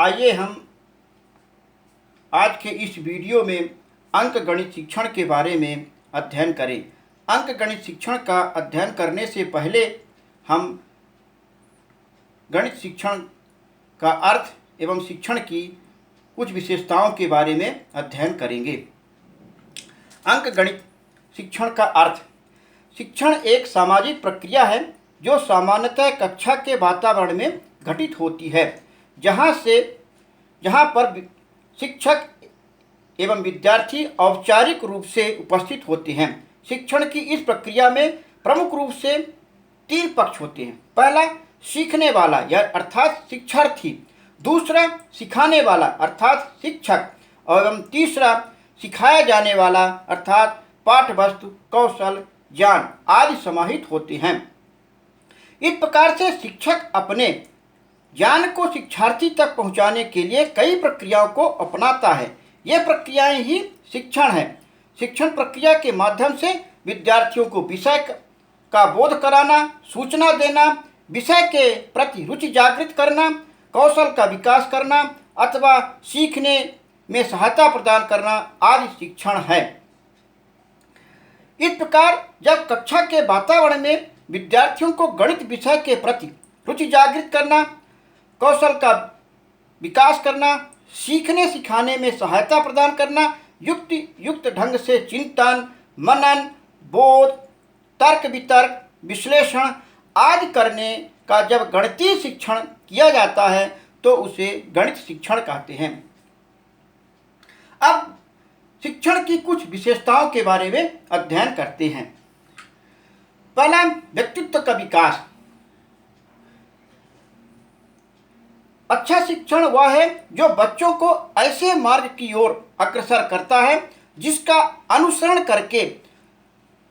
आइए हम आज के इस वीडियो में अंकगणित शिक्षण के बारे में अध्ययन करें। अंकगणित शिक्षण का अध्ययन करने से पहले हम गणित शिक्षण का अर्थ एवं शिक्षण की कुछ विशेषताओं के बारे में अध्ययन करेंगे। अंकगणित शिक्षण का अर्थ। शिक्षण एक सामाजिक प्रक्रिया है जो सामान्यतः कक्षा के वातावरण में घटित होती है, जहाँ पर शिक्षक एवं विद्यार्थी औपचारिक रूप से उपस्थित होते हैं। शिक्षण की इस प्रक्रिया में प्रमुख रूप से 3 पक्ष होते हैं। पहला, सीखने वाला या अर्थात शिक्षार्थी। दूसरा, सिखाने वाला अर्थात शिक्षक। एवं तीसरा, सिखाया जाने वाला अर्थात पाठ्यवस्तु, कौशल, ज्ञान आदि समाहित होते हैं। इस प्रकार से शिक्षक अपने ज्ञान को शिक्षार्थी तक पहुंचाने के लिए कई प्रक्रियाओं को अपनाता है। ये प्रक्रियाएं ही शिक्षण है। शिक्षण प्रक्रिया के माध्यम से विद्यार्थियों को विषय का बोध कराना, सूचना देना, विषय के प्रति रुचि जागृत करना, कौशल का विकास करना अथवा सीखने में सहायता प्रदान करना आदि शिक्षण है। इस प्रकार जब कक्षा के वातावरण में विद्यार्थियों को गणित विषय के प्रति रुचि जागृत करना, कौशल का विकास करना, सीखने सिखाने में सहायता प्रदान करना, युक्त ढंग से चिंतन, मनन, बोध, तर्क वितर्क, विश्लेषण आदि करने का जब गणितीय शिक्षण किया जाता है तो उसे गणित शिक्षण कहते हैं। अब शिक्षण की कुछ विशेषताओं के बारे में अध्ययन करते हैं। पहला, व्यक्तित्व का विकास। अच्छा शिक्षण वह है जो बच्चों को ऐसे मार्ग की ओर अग्रसर करता है जिसका अनुसरण करके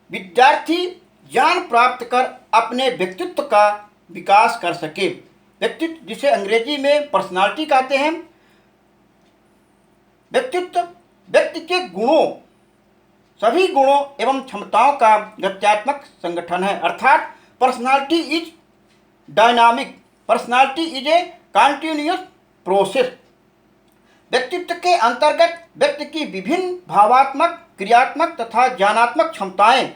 विद्यार्थी ज्ञान प्राप्त कर अपने व्यक्तित्व का विकास कर सके। व्यक्तित्व, जिसे अंग्रेजी में पर्सनालिटी कहते हैं। व्यक्तित्व व्यक्ति के गुणों, सभी गुणों एवं क्षमताओं का गत्यात्मक संगठन है। अर्थात personality is dynamic, personality is a continuous process. व्यक्तित्व के अंतर्गत व्यक्ति की विभिन्न भावात्मक, क्रियात्मक तथा ज्ञानात्मक क्षमताएं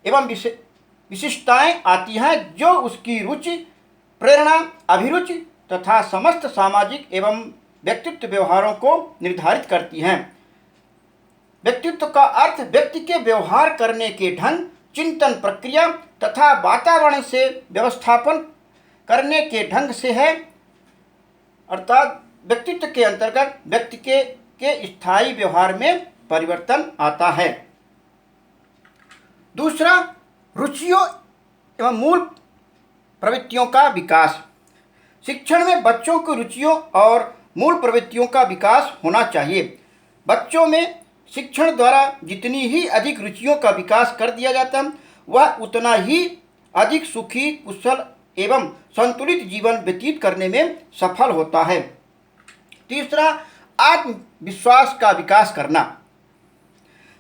एवं विशिष्टताएं आती हैं जो उसकी रुचि, प्रेरणा, अभिरुचि तथा समस्त सामाजिक एवं व्यक्तित्व व्यवहारों को निर्धारित करती हैं। व्यक्तित्व का अर्थ व्यक्ति के व्यवहार करने के ढंग, चिंतन प्रक्रिया तथा वातावरण से व्यवस्थापन करने के ढंग से है। अर्थात व्यक्तित्व के अंतर्गत व्यक्ति के स्थायी व्यवहार में परिवर्तन आता है। दूसरा, रुचियों एवं मूल प्रवृत्तियों का विकास। शिक्षण में बच्चों की रुचियों और मूल प्रवृत्तियों का विकास होना चाहिए। बच्चों में शिक्षण द्वारा जितनी ही अधिक रुचियों का विकास कर दिया जाता है, वह उतना ही अधिक सुखी, कुशल एवं संतुलित जीवन व्यतीत करने में सफल होता है। तीसरा, आत्मविश्वास का विकास करना।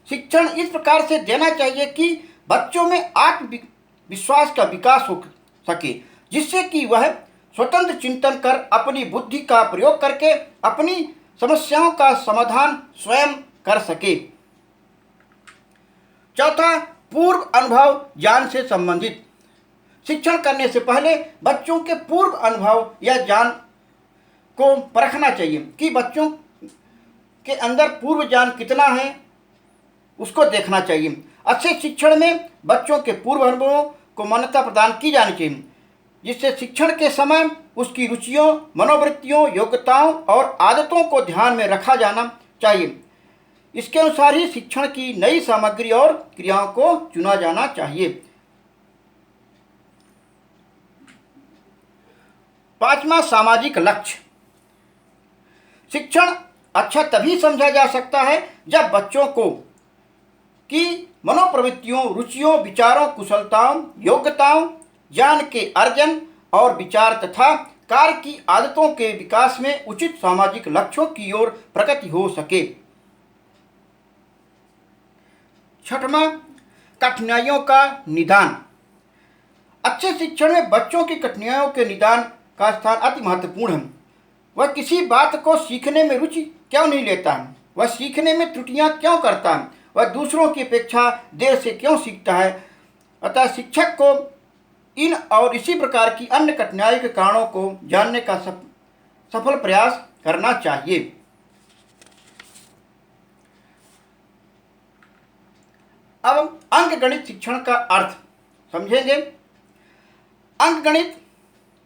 शिक्षण इस प्रकार से देना चाहिए कि बच्चों में आत्मविश्वास का विकास हो सके, जिससे कि वह स्वतंत्र चिंतन कर अपनी बुद्धि का प्रयोग करके अपनी समस्याओं का समाधान स्वयं कर सके। चौथा, पूर्व अनुभव ज्ञान से संबंधित। शिक्षण करने से पहले बच्चों के पूर्व अनुभव या ज्ञान को परखना चाहिए कि बच्चों के अंदर पूर्व ज्ञान कितना है, उसको देखना चाहिए। अच्छे शिक्षण में बच्चों के पूर्व अनुभवों को मान्यता प्रदान की जानी चाहिए, जिससे शिक्षण के समय उसकी रुचियों, मनोवृत्तियों, योग्यताओं और आदतों को ध्यान में रखा जाना चाहिए। इसके अनुसार ही शिक्षण की नई सामग्री और क्रियाओं को चुना जाना चाहिए। 5वां, सामाजिक लक्ष्य। शिक्षण अच्छा तभी समझा जा सकता है जब बच्चों को की मनोप्रवृत्तियों, रुचियों, विचारों, कुशलताओं, योग्यताओं, ज्ञान के अर्जन और विचार तथा कार्य की आदतों के विकास में उचित सामाजिक लक्ष्यों की ओर प्रगति हो सके। 6वां, कठिनाइयों का निदान। अच्छे शिक्षण में बच्चों की कठिनाइयों के निदान का स्थान अति महत्वपूर्ण है। वह किसी बात को सीखने में रुचि क्यों नहीं लेता है, वह सीखने में त्रुटियां क्यों करता है, वह दूसरों की अपेक्षा देर से क्यों सीखता है। अतः शिक्षक को इन और इसी प्रकार की अन्य कठिनाइयों के कारणों को जानने का सफल प्रयास करना चाहिए। अब हम अंकगणित शिक्षण का अर्थ समझेंगे। अंकगणित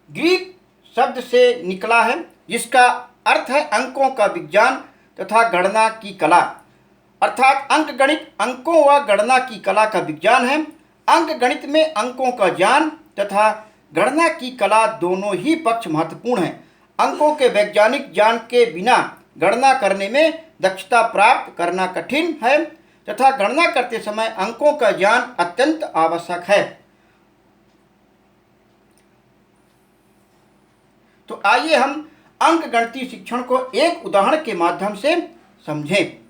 ग्रीक शब्द से निकला है जिसका अर्थ है अंकों का विज्ञान तथा गणना की कला, अर्थात अंकगणित अंकों व गणना की कला का विज्ञान है। अंकगणित में अंकों का ज्ञान तथा गणना की कला दोनों ही पक्ष महत्वपूर्ण हैं। अंकों के वैज्ञानिक ज्ञान के बिना गणना करने में दक्षता प्राप्त करना कठिन है तथा गणना करते समय अंकों का ज्ञान अत्यंत आवश्यक है। तो आइए हम अंकगणितीय शिक्षण को एक उदाहरण के माध्यम से समझें।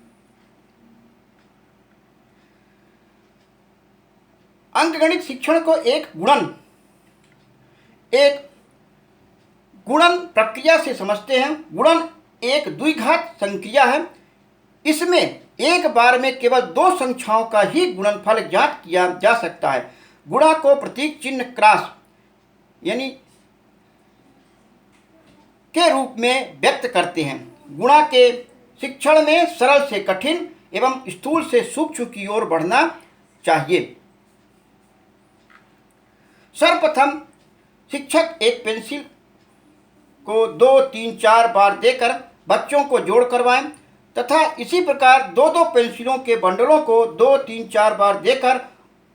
अंकगणित शिक्षण को एक गुणन प्रक्रिया से समझते हैं। गुणन एक द्विघात संक्रिया है। इसमें एक बार में केवल दो संख्याओं का ही गुणनफल ज्ञात किया जा सकता है। गुणा को प्रतीक चिन्ह क्रॉस यानी के रूप में व्यक्त करते हैं। गुणा के शिक्षण में सरल से कठिन एवं स्थूल से सूक्ष्म की ओर बढ़ना चाहिए। सर्वप्रथम शिक्षक एक पेंसिल को 2, 3, 4 बार देकर बच्चों को जोड़ करवाएं तथा इसी प्रकार दो दो पेंसिलों के बंडलों को 2, 3, 4 बार देकर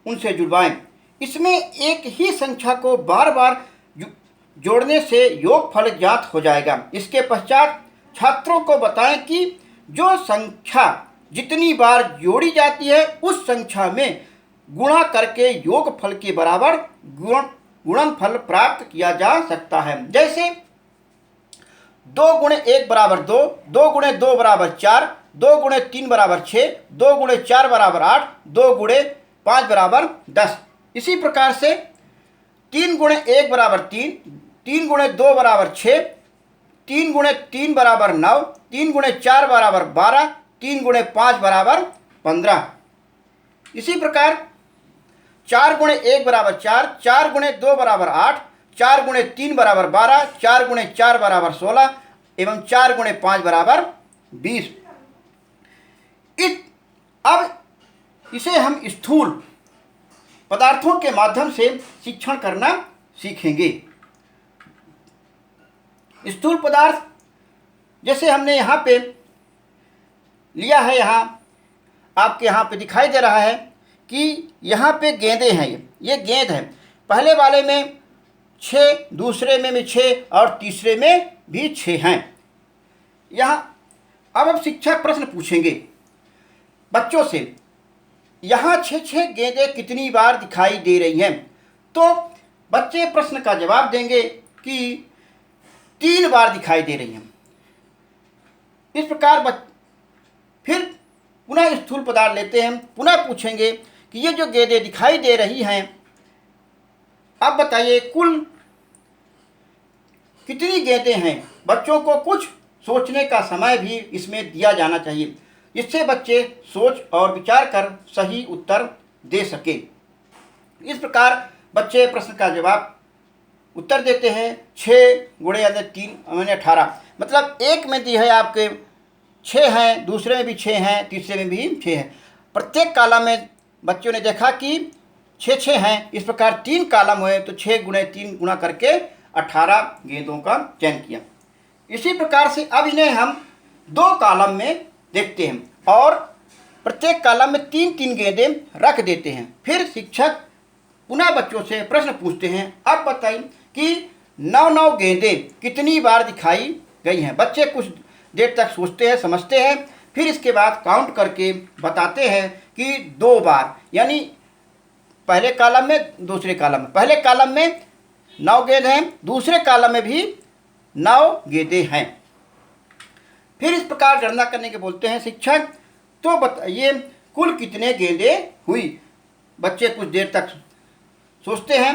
उनसे जुड़वाएं। इसमें एक ही संख्या को बार बार जोड़ने से योगफल ज्ञात हो जाएगा। इसके पश्चात छात्रों को बताएं कि जो संख्या जितनी बार जोड़ी जाती है उस संख्या में गुणा करके योगफल के बराबर गुणनफल प्राप्त किया जा सकता है। जैसे 2 × 1 बराबर 2, 2 × 2 बराबर 4, 2 × 3 बराबर 6, 2 × 4 बराबर 8, 2 × 5 बराबर 10। इसी प्रकार से 3 × 1 बराबर 3, 3 × 2 बराबर 6, 3 × 3 बराबर 9, 3 × 4 बराबर 12, 3 × 5 बराबर 15। इसी प्रकार 4 × 1 बराबर 4, 4 × 2 बराबर 8, 4 × 3 बराबर 12, 4 × 4 बराबर 16 एवं 4 × 5 बराबर 20। अब इसे हम स्थूल पदार्थों के माध्यम से शिक्षण करना सीखेंगे। स्थूल पदार्थ जैसे हमने यहाँ पे लिया है, यहाँ आपके यहाँ पे दिखाई दे रहा है कि यहाँ पे गेंदे हैं। ये गेंद है। पहले वाले में 6, दूसरे में भी 6 और तीसरे में भी 6 हैं। यहाँ अब शिक्षक प्रश्न पूछेंगे बच्चों से, यहाँ 6 गेंदें कितनी बार दिखाई दे रही हैं? तो बच्चे प्रश्न का जवाब देंगे कि 3 बार दिखाई दे रही हैं। इस प्रकार फिर पुनः स्थूल पदार्थ लेते हैं, पुनः पूछेंगे कि ये जो गेंदें दिखाई दे रही हैं, अब बताइए कुल कितनी गेंदें हैं? बच्चों को कुछ सोचने का समय भी इसमें दिया जाना चाहिए, जिससे बच्चे सोच और विचार कर सही उत्तर दे सके। इस प्रकार बच्चे प्रश्न का जवाब उत्तर देते हैं। 6 × 3 मैंने 18, मतलब एक में दी है आपके 6 हैं, दूसरे में भी 6 हैं, तीसरे में भी 6 हैं। प्रत्येक कॉलम में बच्चों ने देखा कि 6 हैं। इस प्रकार 3 कॉलम हुए तो 6 × 3 गुणा करके 18 गेंदों का चयन किया। इसी प्रकार से अब इन्हें हम 2 कॉलम में देखते हैं और प्रत्येक कॉलम में 3-3 गेंदें रख देते हैं। फिर शिक्षक पुनः बच्चों से प्रश्न पूछते हैं, अब बताइए कि 9 गेंदें कितनी बार दिखाई गई हैं? बच्चे कुछ देर तक सोचते हैं, समझते हैं, फिर इसके बाद काउंट करके बताते हैं कि 2 बार, यानी पहले कॉलम में दूसरे कॉलम में, पहले कॉलम में 9 गेंद हैं, दूसरे कॉलम में भी 9 गेंदें हैं। फिर इस प्रकार गणना करने के बोलते हैं शिक्षक, तो बताइए कुल कितने गेंदें हुई? बच्चे कुछ देर तक सोचते हैं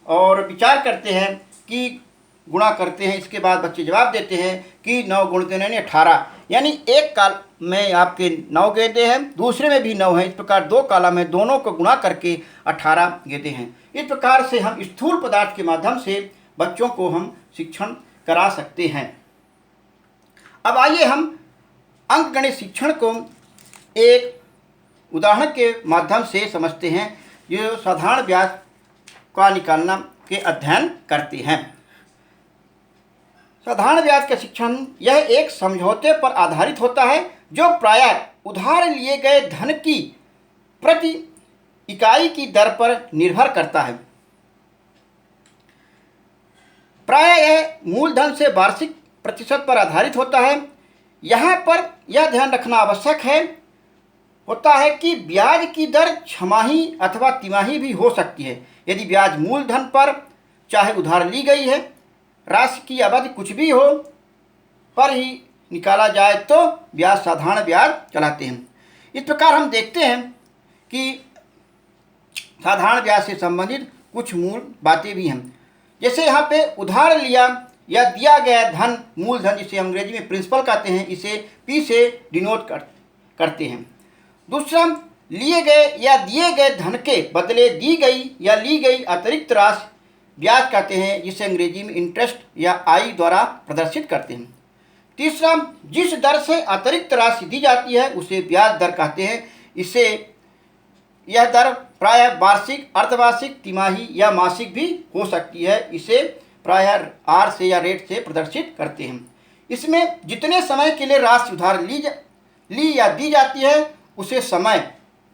और विचार करते हैं कि गुणा करते हैं। इसके बाद बच्चे जवाब देते हैं कि 9 गुणित 9 यानी 18, यानी एक काल में आपके 9 गेंदें हैं, दूसरे में भी 9 हैं। इस प्रकार 2 कॉलम है, दोनों को गुणा करके 18 गेंदें हैं। इस प्रकार से हम स्थूल पदार्थ के माध्यम से बच्चों को हम शिक्षण करा सकते हैं। अब आइए हम अंकगणित शिक्षण को एक उदाहरण के माध्यम से समझते हैं, जो साधारण ब्याज का निकालना के अध्ययन करते हैं। साधारण ब्याज का शिक्षण यह एक समझौते पर आधारित होता है, जो प्रायः उधार लिए गए धन की प्रति इकाई की दर पर निर्भर करता है। प्रायः यह मूलधन से वार्षिक प्रतिशत पर आधारित होता है। यहाँ पर यह ध्यान रखना आवश्यक होता है कि ब्याज की दर छमाही अथवा तिमाही भी हो सकती है। यदि ब्याज मूलधन पर चाहे उधार ली गई है राशि की अवधि कुछ भी हो पर ही निकाला जाए तो ब्याज साधारण ब्याज चलाते हैं। इस प्रकार हम देखते हैं कि साधारण ब्याज से संबंधित कुछ मूल बातें भी हैं। जैसे यहाँ पे उधार लिया या दिया गया धन, मूलधन जिसे अंग्रेजी में प्रिंसिपल कहते हैं, इसे पी से डिनोट करते हैं। दूसरा, लिए गए या दिए गए धन के बदले दी गई या ली गई अतिरिक्त राशि ब्याज कहते हैं, जिसे अंग्रेजी में इंटरेस्ट या आई द्वारा प्रदर्शित करते हैं। तीसरा, जिस दर से अतिरिक्त राशि दी जाती है उसे ब्याज दर कहते हैं। इसे यह दर प्रायः वार्षिक, अर्धवार्षिक, तिमाही या मासिक भी हो सकती है। इसे प्रायः आर से या रेट से प्रदर्शित करते हैं। इसमें जितने समय के लिए राशि उधार ली या दी जाती है उसे समय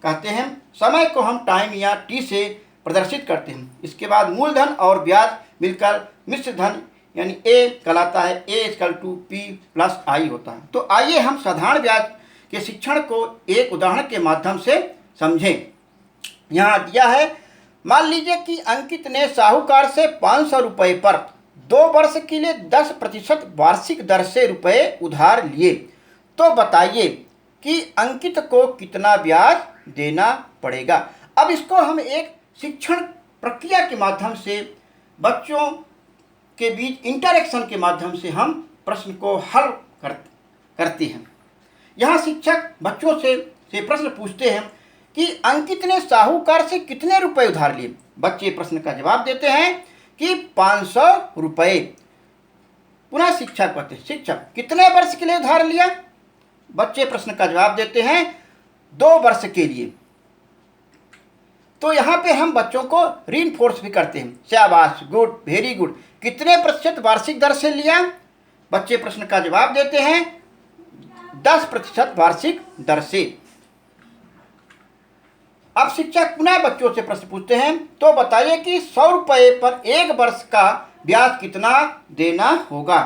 कहते हैं। समय को हम टाइम या टी से प्रदर्शित करते हैं। इसके बाद मूलधन और ब्याज मिलकर मिश्र धन यानी ए कहलाता है। A=P+I होता है। तो आइए हम साधारण ब्याज के शिक्षण को एक उदाहरण के माध्यम से समझें। यहाँ दिया है, मान लीजिए कि अंकित ने साहूकार से 500 रुपये पर 2 वर्ष के लिए 10% वार्षिक दर से रुपये उधार लिए। तो बताइए कि अंकित को कितना ब्याज देना पड़ेगा। अब इसको हम एक शिक्षण प्रक्रिया के माध्यम से बच्चों के बीच इंटरेक्शन के माध्यम से हम प्रश्न को हल करते हैं। यहाँ शिक्षक बच्चों से प्रश्न पूछते हैं कि अंकित ने साहूकार से कितने रुपए उधार लिए। बच्चे प्रश्न का जवाब देते हैं कि 500 रुपये। पुनः शिक्षक कहते हैं, शिक्षक कितने वर्ष के लिए उधार लिया। बच्चे प्रश्न का जवाब देते हैं 2 वर्ष के लिए। तो यहाँ पे हम बच्चों को रीइंफोर्स भी करते हैं, शाबाश, गुड, वेरी गुड। कितने प्रतिशत वार्षिक दर से लिया। बच्चे प्रश्न का जवाब देते हैं 10% वार्षिक दर से। अब शिक्षक पुनः बच्चों से प्रश्न पूछते हैं, तो बताइए कि 100 रुपये पर 1 वर्ष का ब्याज कितना देना होगा।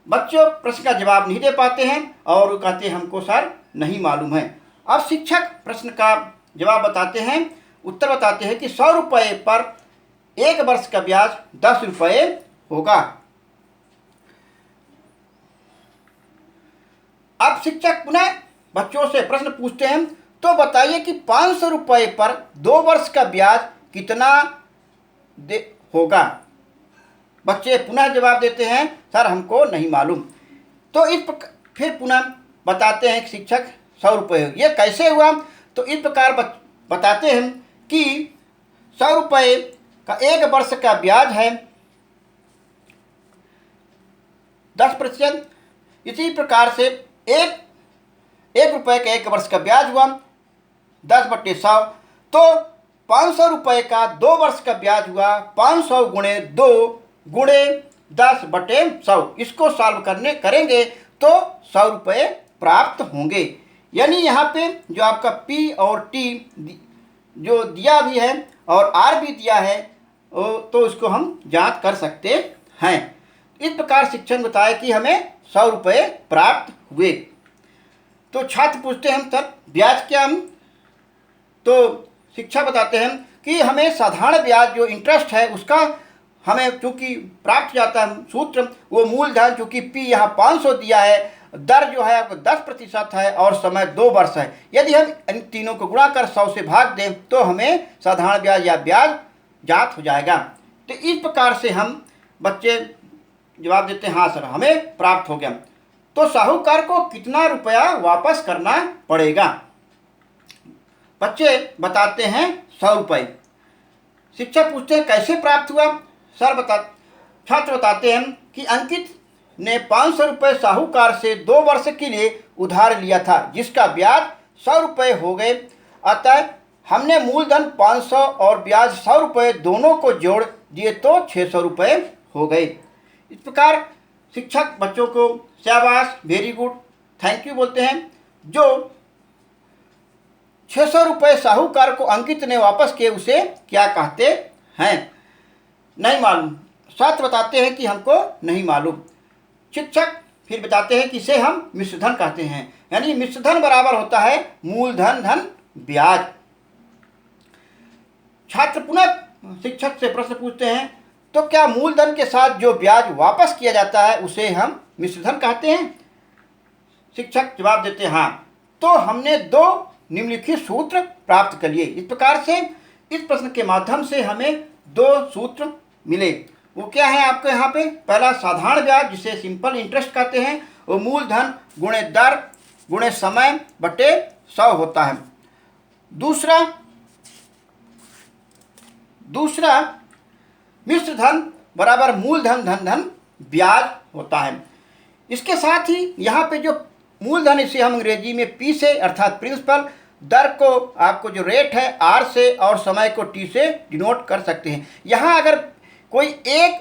बच्चों प्रश्न का जवाब नहीं दे पाते हैं और कहते हैं हमको सर नहीं मालूम है। अब शिक्षक प्रश्न का जवाब बताते हैं, उत्तर बताते हैं कि 100 रुपये पर 1 वर्ष का ब्याज 10 रुपये होगा। अब शिक्षक पुनः बच्चों से प्रश्न पूछते हैं, तो बताइए कि 500 रुपये पर 2 वर्ष का ब्याज कितना होगा। बच्चे पुनः जवाब देते हैं सर हमको नहीं मालूम। तो फिर पुनः बताते हैं कि शिक्षक 100 रुपये ये कैसे हुआ। तो इस प्रकार बताते हैं कि 100 रुपये का 1 वर्ष का ब्याज है 10%। इसी प्रकार से एक रुपये का 1 वर्ष का ब्याज हुआ 10/100। तो 500 रुपये का 2 वर्ष का ब्याज हुआ 500 गुणे 2 गुणे 10/100। इसको सॉल्व करेंगे तो 100 रुपये प्राप्त होंगे। यानी यहाँ पे जो आपका P और T जो दिया भी है और R भी दिया है तो उसको हम जांच कर सकते हैं। इस प्रकार शिक्षक बताए कि हमें 100 रुपये प्राप्त हुए। तो छात्र पूछते हैं सर ब्याज क्या हम। तो शिक्षक बताते हैं कि हमें साधारण ब्याज जो इंटरेस्ट है उसका हमें चूँकि प्राप्त जाता है सूत्र वो मूलधन चूँकि P यहाँ 500 दिया है, दर जो है आपको 10% है और समय 2 वर्ष है। यदि हम इन तीनों को गुणा कर 100 से भाग दें तो हमें साधारण ब्याज या ब्याज ज्ञात हो जाएगा। तो इस प्रकार से हम बच्चे जवाब देते हैं हाँ सर हमें प्राप्त हो गया, तो साहूकार को कितना रुपया वापस करना पड़ेगा? बच्चे बताते हैं 100 रुपये। शिक्षक पूछते हैं कैसे प्राप्त हुआ? छात्र बताते हैं कि अंकित ने 500 रुपये साहूकार से 2 वर्ष के लिए उधार लिया था, जिसका ब्याज 100 रुपये हो गए। अतः हमने मूलधन 500 और ब्याज 100 रुपये दोनों को जोड़ दिए तो 600 रुपये हो गए। इस प्रकार शिक्षक बच्चों को शाबाश, वेरी गुड, थैंक यू बोलते हैं। जो 600 रुपये साहूकार को अंकित ने वापस किए उसे क्या कहते हैं? नहीं मालूम। छात्र बताते हैं कि हमको नहीं मालूम। शिक्षक फिर बताते हैं कि इसे हम मिश्रधन कहते हैं, यानी मिश्रधन बराबर होता है मूलधन धन ब्याज। छात्र पुनः शिक्षक से प्रश्न पूछते हैं तो क्या मूलधन के साथ जो ब्याज वापस किया जाता है उसे हम मिश्रधन कहते हैं? शिक्षक जवाब देते हैं हाँ। तो हमने 2 निम्नलिखित सूत्र प्राप्त कर लिए। इस प्रकार से इस प्रश्न के माध्यम से हमें 2 सूत्र मिले। वो क्या है आपके यहाँ पे? पहला साधारण ब्याज जिसे सिंपल इंटरेस्ट कहते हैं, वो मूलधन गुणे दर गुणे समय बटे 100 होता है। दूसरा मिश्र धन बराबर मूलधन धन धन ब्याज होता है। इसके साथ ही यहाँ पे जो मूलधन इसे हम अंग्रेजी में पी से अर्थात प्रिंसिपल, दर को आपको जो रेट है आर से और समय को टी से डिनोट कर सकते हैं। यहाँ अगर कोई एक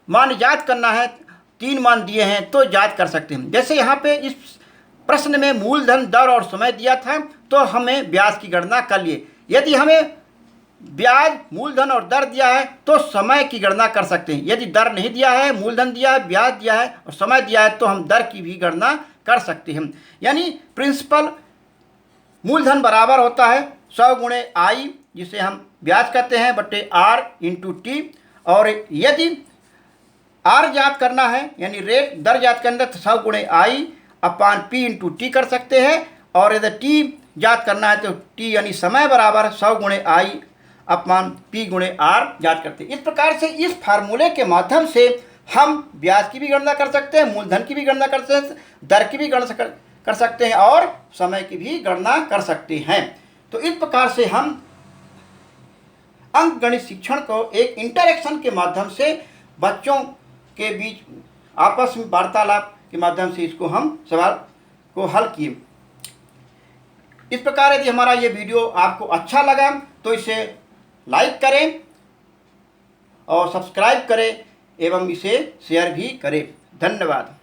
मान याद करना है, 3 मान दिए हैं तो याद कर सकते हैं। जैसे यहाँ पे इस प्रश्न में मूलधन दर और समय दिया था तो हमें ब्याज की गणना कर लिए। यदि हमें ब्याज मूलधन और दर दिया है तो समय की गणना कर सकते हैं। यदि दर नहीं दिया है, मूलधन दिया है, ब्याज दिया है और समय दिया है तो हम दर की भी गणना कर सकते हैं। यानी प्रिंसिपल मूलधन बराबर होता है 100 गुणे आई जिसे हम ब्याज कहते हैं बटे आर इंटू टी। और यदि आर याद करना है यानी रेट दर याद करना है तो 100 गुणे आई अपान पी इंटू टी कर सकते हैं। और यदि टी याद करना है तो टी यानी समय बराबर 100 गुणे आई अपान पी गुणे आर याद करते हैं। इस प्रकार से इस फार्मूले के माध्यम से हम ब्याज की भी गणना कर सकते हैं, मूलधन की भी गणना कर सकते हैं, दर की भी गणना कर सकते हैं और समय की भी गणना कर सकते हैं। तो इस प्रकार से हम अंकगणित शिक्षण को एक इंटरेक्शन के माध्यम से बच्चों के बीच आपस में वार्तालाप के माध्यम से इसको हम सवाल को हल किए। इस प्रकार यदि हमारा ये वीडियो आपको अच्छा लगा तो इसे लाइक करें और सब्सक्राइब करें एवं इसे शेयर भी करें। धन्यवाद।